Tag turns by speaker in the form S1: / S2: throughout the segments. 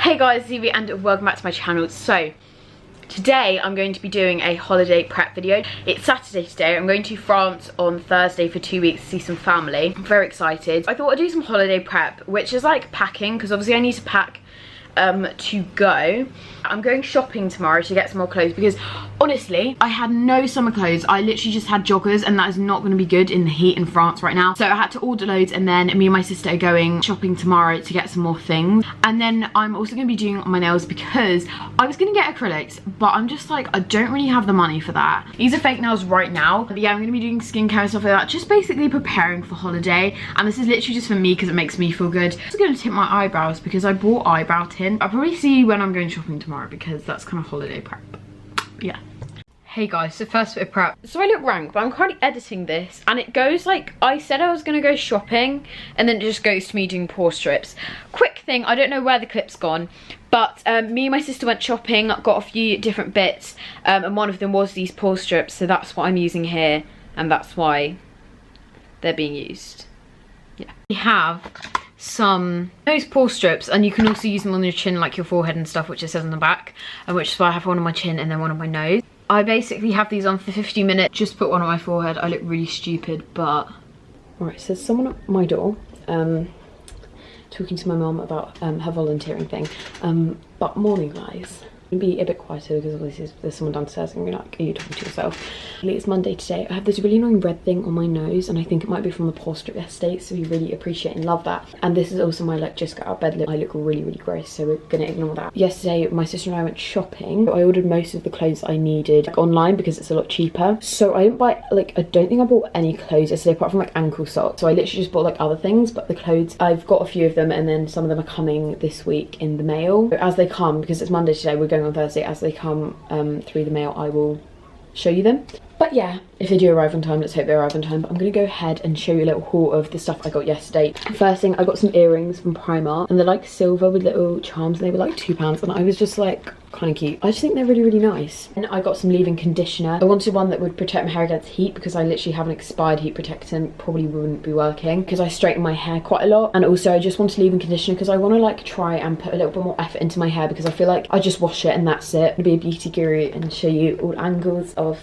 S1: Hey guys, it's Evie and welcome back to my channel. So today I'm going to be doing a holiday prep video. It's Saturday today. I'm going to France on Thursday for 2 weeks to see some family. I'm very excited. I thought I'd do some holiday prep, which is like packing, because obviously I need to pack to go. I'm going shopping tomorrow to get some more clothes because honestly I had no summer clothes. I literally just had joggers, and that is not going to be good in the heat in France right now. So I had to order loads, and then me and my sister are going shopping tomorrow to get some more things. And then I'm also going to be doing my nails because I was going to get acrylics, but I'm just like, I don't really have the money for that. These are fake nails right now. But yeah, I'm going to be doing skincare and stuff like that, just basically preparing for holiday. And this is literally just for me because it makes me feel good. I'm just going to tint my eyebrows because I bought eyebrow tint. I'll probably see you when I'm going shopping tomorrow because that's kind of holiday prep. Yeah. Hey guys, so first bit of prep. So I look rank, but I'm currently editing this and it goes like, I said I was going to go shopping and then it just goes to me doing pore strips. Quick thing, I don't know where the clip's gone, but me and my sister went shopping, got a few different bits, and one of them was these pore strips, so that's what I'm using here and that's why they're being used. Yeah. We have some nose pore strips, and you can also use them on your chin, like your forehead and stuff, which it says on the back, and which is why I have one on my chin and then one on my nose. I basically have these on for 50 minutes. Just put one on my forehead. I look really stupid, but alright, so there's someone at my door talking to my mum about her volunteering thing, but morning guys, be a bit quieter because obviously there's someone downstairs and you're like, are you talking to yourself? It's Monday today. I have this really annoying red thing on my nose, and I think it might be from the pore strip yesterday, so we really appreciate and love that. And this is also my like just got out of bed look. I look really gross, so we're gonna ignore that. Yesterday my sister and I went shopping. I ordered most of the clothes I needed like, online because it's a lot cheaper. So I didn't buy, like, I don't think I bought any clothes yesterday apart from like ankle socks. So I literally just bought like other things, but the clothes, I've got a few of them, and then some of them are coming this week in the mail. So as they come, because it's Monday today, we're going on Thursday, as they come through the mail I will show you them. But yeah, if they do arrive on time, let's hope they arrive on time. But I'm gonna go ahead and show you a little haul of the stuff I got yesterday. First thing, I got some earrings from Primark, and they're like silver with little charms, and they were like £2, and I was just like, kind of cute. I just think they're really nice. And I got some leave-in conditioner. I wanted one that would protect my hair against heat because I literally have an expired heat protectant, probably wouldn't be working because I straighten my hair quite a lot. And also I just want to leave-in conditioner because I want to like try and put a little bit more effort into my hair, because I feel like I just wash it and that's it. I'm gonna be a beauty guru and show you all angles of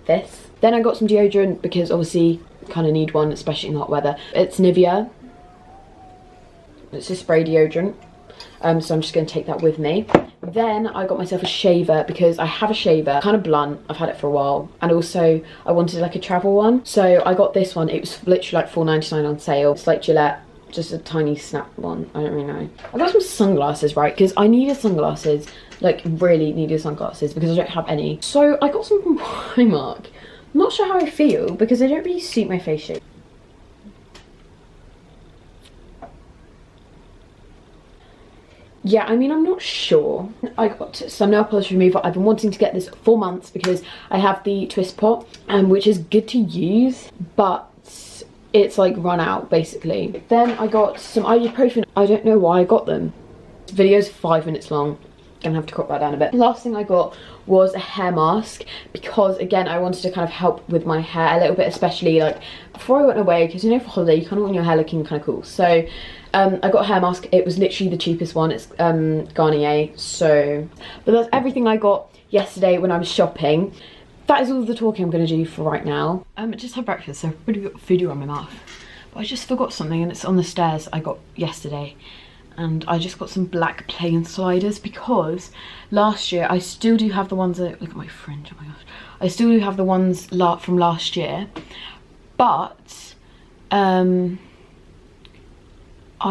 S1: this. Then I got some deodorant because obviously kind of need one, especially in the hot weather. It's Nivea. It's a spray deodorant. So I'm just going to take that with me. Then I got myself a shaver because I have a shaver, kind of blunt, I've had it for a while, and also I wanted like a travel one, so I got this one. It was literally like $4.99 on sale. It's like Gillette, just a tiny snap one. I don't really know. I got some sunglasses, right, because I needed sunglasses, like really needed sunglasses because I don't have any. So I got some from Primark. I'm not sure how I feel because they don't really suit my face shape. Yeah, I mean, I'm not sure. I got some nail polish remover. I've been wanting to get this for months because I have the twist pot, which is good to use, but it's like run out basically. Then I got some ibuprofen. I don't know why I got them. This video's 5 minutes long. Gonna have to crop that down a bit. Last thing I got was a hair mask because again I wanted to kind of help with my hair a little bit, especially like before I went away, because you know for holiday you kind of want your hair looking kind of cool. So I got a hair mask. It was literally the cheapest one. It's Garnier. So but that's everything I got yesterday when I was shopping. That is all the talking I'm going to do for right now. I just had breakfast, so I've already got food on my mouth, but I just forgot something, and it's on the stairs I got yesterday. And I just got some black plain sliders because last year, I still do have the ones that, look at my fringe, oh my gosh. I still do have the ones from last year, but I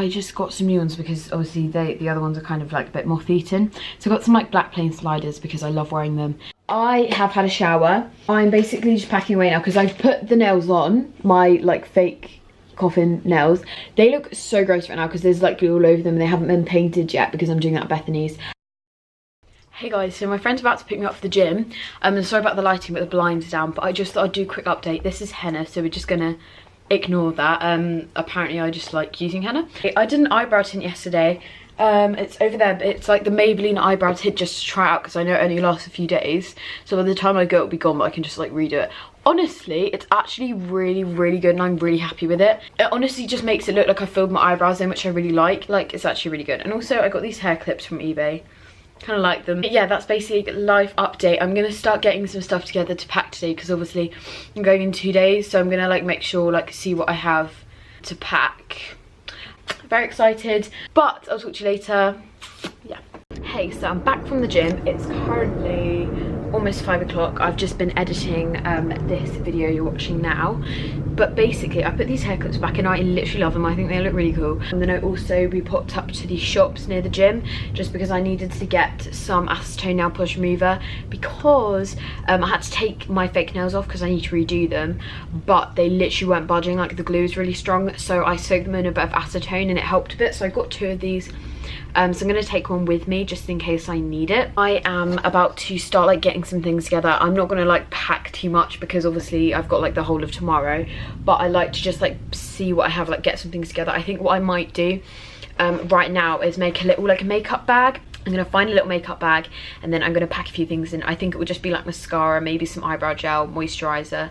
S1: just got some new ones because obviously the other ones are kind of like a bit moth-eaten. So I got some like black plain sliders because I love wearing them. I have had a shower. I'm basically just packing away now because I've put the nails on, my like fake coffin nails. They look so gross right now because there's like glue all over them and they haven't been painted yet because I'm doing that at Bethany's. Hey guys, so my friend's about to pick me up for the gym. Sorry about the lighting, but the blinds are down, but I just thought I'd do a quick update. This is henna, so we're just gonna ignore that. Apparently I just like using henna. I did an eyebrow tint yesterday. It's over there, but it's like the Maybelline eyebrow tint just to try out because I know it only lasts a few days. So by the time I go it'll be gone, but I can just like redo it. Honestly, it's actually really good and I'm really happy with it. It honestly just makes it look like I filled my eyebrows in, which I really like. Like, it's actually really good. And also I got these hair clips from eBay. Kind of like them. But yeah, that's basically life update. I'm gonna start getting some stuff together to pack today because obviously I'm going in 2 days, so I'm gonna like make sure, like, see what I have to pack. Very excited, but I'll talk to you later. Yeah. Hey, so I'm back from the gym. It's currently almost 5 o'clock. I've just been editing this video you're watching now, but basically I put these hair clips back and I literally love them. I think they look really cool. And then I also popped up to these shops near the gym just because I needed to get some acetone nail polish remover because I had to take my fake nails off because I need to redo them, but they literally weren't budging. Like, the glue is really strong, so I soaked them in a bit of acetone and it helped a bit. So I got 2 of these. So I'm going to take one with me just in case I need it. I am about to start like getting some things together. I'm not going to like pack too much because obviously I've got like the whole of tomorrow, but I like to just like see what I have, like get some things together. I think what I might do right now is make a little like makeup bag. I'm going to find a little makeup bag and then I'm going to pack a few things in. I think it would just be like mascara, maybe some eyebrow gel, moisturizer.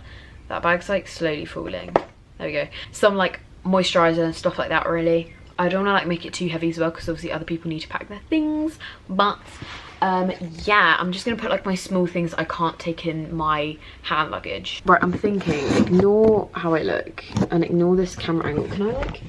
S1: That bag's like slowly falling. There we go. Some like moisturizer and stuff like that, really. I don't want to like make it too heavy as well because obviously other people need to pack their things, but yeah, I'm just gonna put like my small things I can't take in my hand luggage. Right, I'm thinking, ignore how I look and ignore this camera angle. Can I like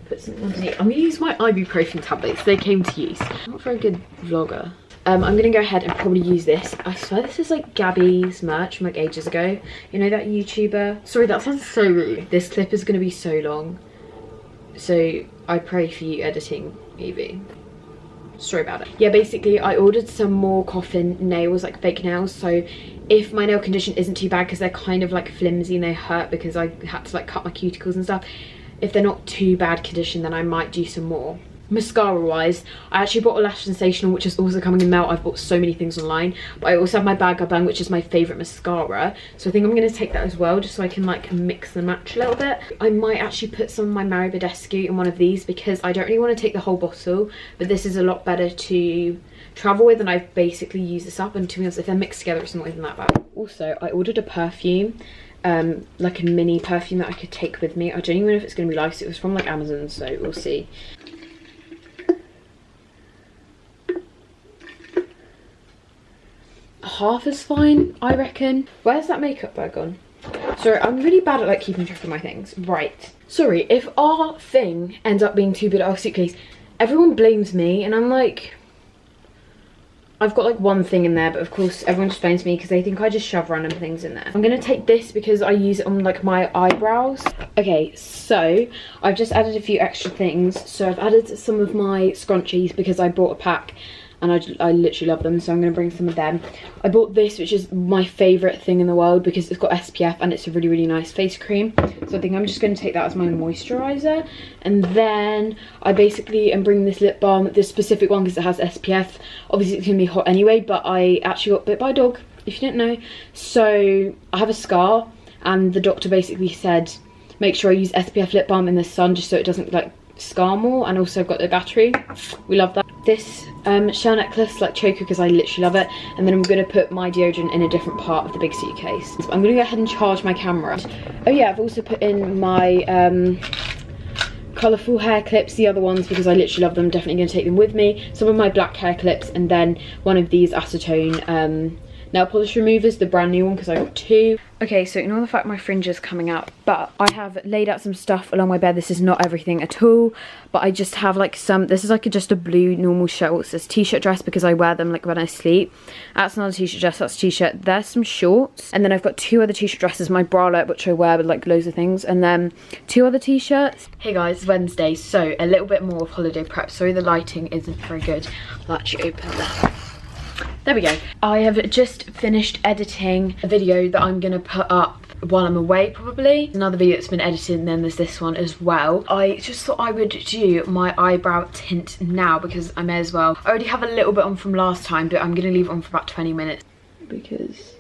S1: put something underneath? I'm gonna use my ibuprofen tablets. They came to use. I'm not a very good vlogger. I'm gonna go ahead and probably use this. I swear this is like Gabby's merch from like ages ago. You know that YouTuber? Sorry, that sounds so rude. This clip is gonna be so long, so I pray for you editing, Evie. Sorry about it. Yeah, basically I ordered some more coffin nails, like fake nails, so if my nail condition isn't too bad, because they're kind of like flimsy and they hurt because I had to like cut my cuticles and stuff, if they're not too bad condition then I might do some more. Mascara wise, I actually bought a Lash Sensational, which is also coming in Melt. I've bought so many things online, but I also have my Bad Girl Bang, which is my favourite mascara, so I think I'm going to take that as well just so I can like mix and match a little bit. I might actually put some of my Mary Badescu in one of these because I don't really want to take the whole bottle, but this is a lot better to travel with and I've basically used this up, and to be honest, if they're mixed together it's not even that bad. Also, I ordered a perfume, like a mini perfume that I could take with me. I don't even know if it's going to be nice. It was from like Amazon, so we'll see. Half is fine, I reckon. Where's that makeup bag gone? Sorry, I'm really bad at like keeping track of my things. Right. Sorry, if our thing ends up being too big at our suitcase, everyone blames me and I'm like, I've got like one thing in there, but of course everyone just blames me because they think I just shove random things in there. I'm gonna take this because I use it on like my eyebrows. Okay, so I've just added a few extra things. So I've added some of my scrunchies because I bought a pack and I literally love them, so I'm going to bring some of them. I bought this, which is my favourite thing in the world because it's got SPF and it's a really nice face cream. So I think I'm just going to take that as my moisturiser. And then I basically am bringing this lip balm, this specific one because it has SPF. Obviously it's going to be hot anyway, but I actually got bit by a dog, if you didn't know. So I have a scar and the doctor basically said, make sure I use SPF lip balm in the sun just so it doesn't like scar more. And also I've got the battery, we love that. This shell necklace, like choker, because I literally love it. And then I'm going to put my deodorant in a different part of the big suitcase. So I'm going to go ahead and charge my camera. Oh yeah, I've also put in my colourful hair clips, the other ones, because I literally love them. Definitely going to take them with me. Some of my black hair clips, and then one of these acetone nail polish removers, the brand new one, because I got 2. Okay, so ignore the fact my fringe is coming out, but I have laid out some stuff along my bed. This is not everything at all, but I just have like some, this is like just a blue normal shirt. What's this? T-shirt dress, because I wear them like when I sleep. That's another t-shirt dress, that's a t-shirt. There's some shorts, and then I've got 2 other t-shirt dresses, my bralette, which I wear with like loads of things, and then 2 other t-shirts. Hey guys, it's Wednesday, so a little bit more of holiday prep. Sorry the lighting isn't very good. I'll actually open that. There we go. I have just finished editing a video that I'm gonna put up while I'm away, probably. Another video that's been edited, and then there's this one as well. I just thought I would do my eyebrow tint now because I may as well. I already have a little bit on from last time, but I'm gonna leave it on for about 20 minutes because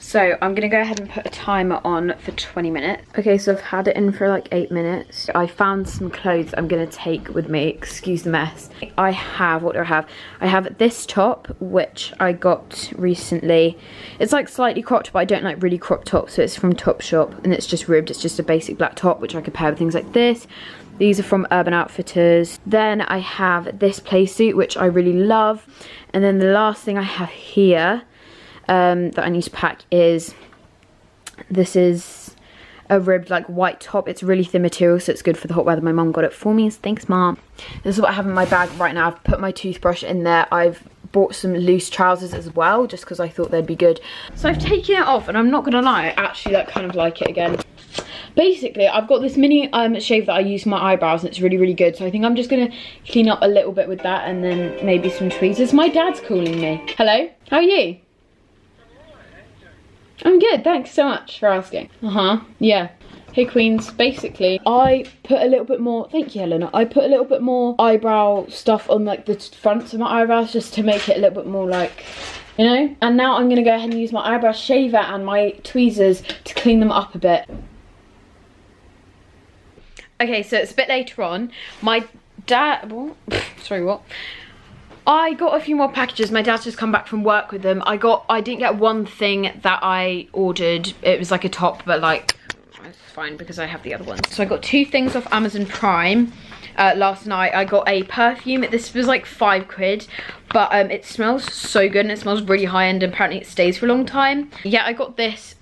S1: So I'm gonna go ahead and put a timer on for 20 minutes. Okay, so I've had it in for like 8 minutes. I found some clothes I'm gonna take with me, excuse the mess. I have, what do I have? I have this top, which I got recently. It's like slightly cropped, but I don't like really cropped tops, so it's from Topshop, and it's just ribbed. It's just a basic black top, which I could pair with things like this. These are from Urban Outfitters. Then I have this play suit, which I really love. And then the last thing I have here that I need to pack is, this is a ribbed like white top. It's really thin material, so it's good for the hot weather. My mum got it for me, so thanks Mom. This is what I have in my bag right now. I've put my toothbrush in there. I've bought some loose trousers as well, just because I thought they'd be good. So I've taken it off, and I'm not gonna lie, I actually like kind of like it again. Basically, I've got this mini shave that I use for my eyebrows, and it's really, really good. So I think I'm just gonna clean up a little bit with that, and then maybe some tweezers. My dad's calling me. Hello, how are you? I'm good, thanks so much for asking. Yeah. Hey Queens, basically, I put a little bit more, thank you Helena, I put a little bit more eyebrow stuff on like the fronts of my eyebrows just to make it a little bit more like, you know? And now I'm gonna go ahead and use my eyebrow shaver and my tweezers to clean them up a bit. Okay, so it's a bit later on. My dad, sorry, what? I got a few more packages. My dad's just come back from work with them. I didn't get one thing that I ordered. It was like a top, but like, it's fine because I have the other ones. So I got 2 things off Amazon Prime. Last night I got a perfume. This was like £5, but it smells so good, and it smells really high end, and apparently it stays for a long time. Yeah, I got this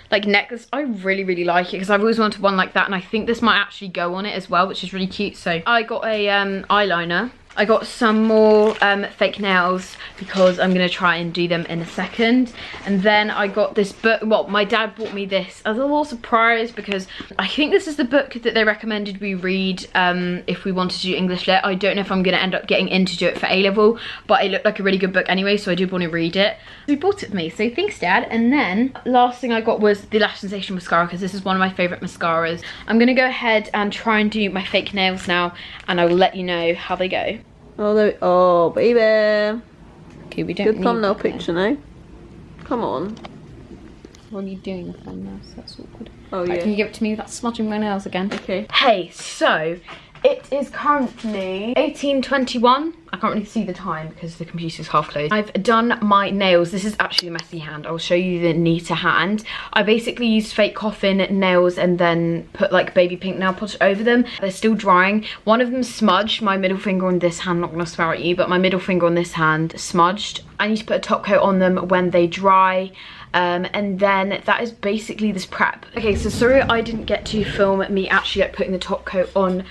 S1: like necklace. I really, really like it because I've always wanted one like that, and I think this might actually go on it as well, which is really cute. So I got a eyeliner. I got some more fake nails because I'm gonna try and do them in a second. And then I got this book. Well, my dad bought me this as a little surprise because I think this is the book that they recommended we read if we wanted to do English Lit. I don't know if I'm gonna end up getting in to do it for A-level, but it looked like a really good book anyway, so I do want to read it. So he bought it for me, so thanks Dad. And then last thing I got was the Lash Sensation mascara, because this is one of my favourite mascaras. I'm gonna go ahead and try and do my fake nails now, and I will let you know how they go.
S2: Oh, baby.
S1: Okay, we don't
S2: good
S1: need
S2: thumbnail picture now. Come on.
S1: What are you doing with thumbnails? That's awkward.
S2: Oh yeah.
S1: Can you give it to me without smudging my nails again?
S2: Okay.
S1: Hey, so it is currently 18:21. I can't really see the time because the computer's half closed. I've done my nails. This is actually a messy hand. I'll show you the neater hand. I basically used fake coffin nails and then put like baby pink nail polish over them. They're still drying. One of them smudged. My middle finger on this hand, not gonna swear at you, but my middle finger on this hand smudged. I need to put a top coat on them when they dry. And then that is basically this prep. Okay, so sorry I didn't get to film me actually like putting the top coat on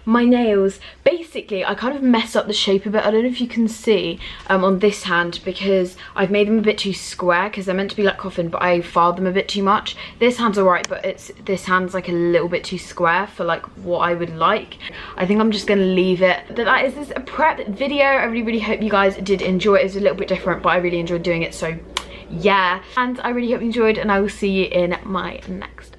S1: my nails. Basically, I kind of mess up the shape a bit. I don't know if you can see on this hand, because I've made them a bit too square because they're meant to be like coffin, but I filed them a bit too much. This hand's alright, but this hand's like a little bit too square for like what I would like. I think I'm just gonna leave it. But that is this prep video. I really, really hope you guys did enjoy it. It was a little bit different, but I really enjoyed doing it, so yeah. And I really hope you enjoyed, and I will see you in my next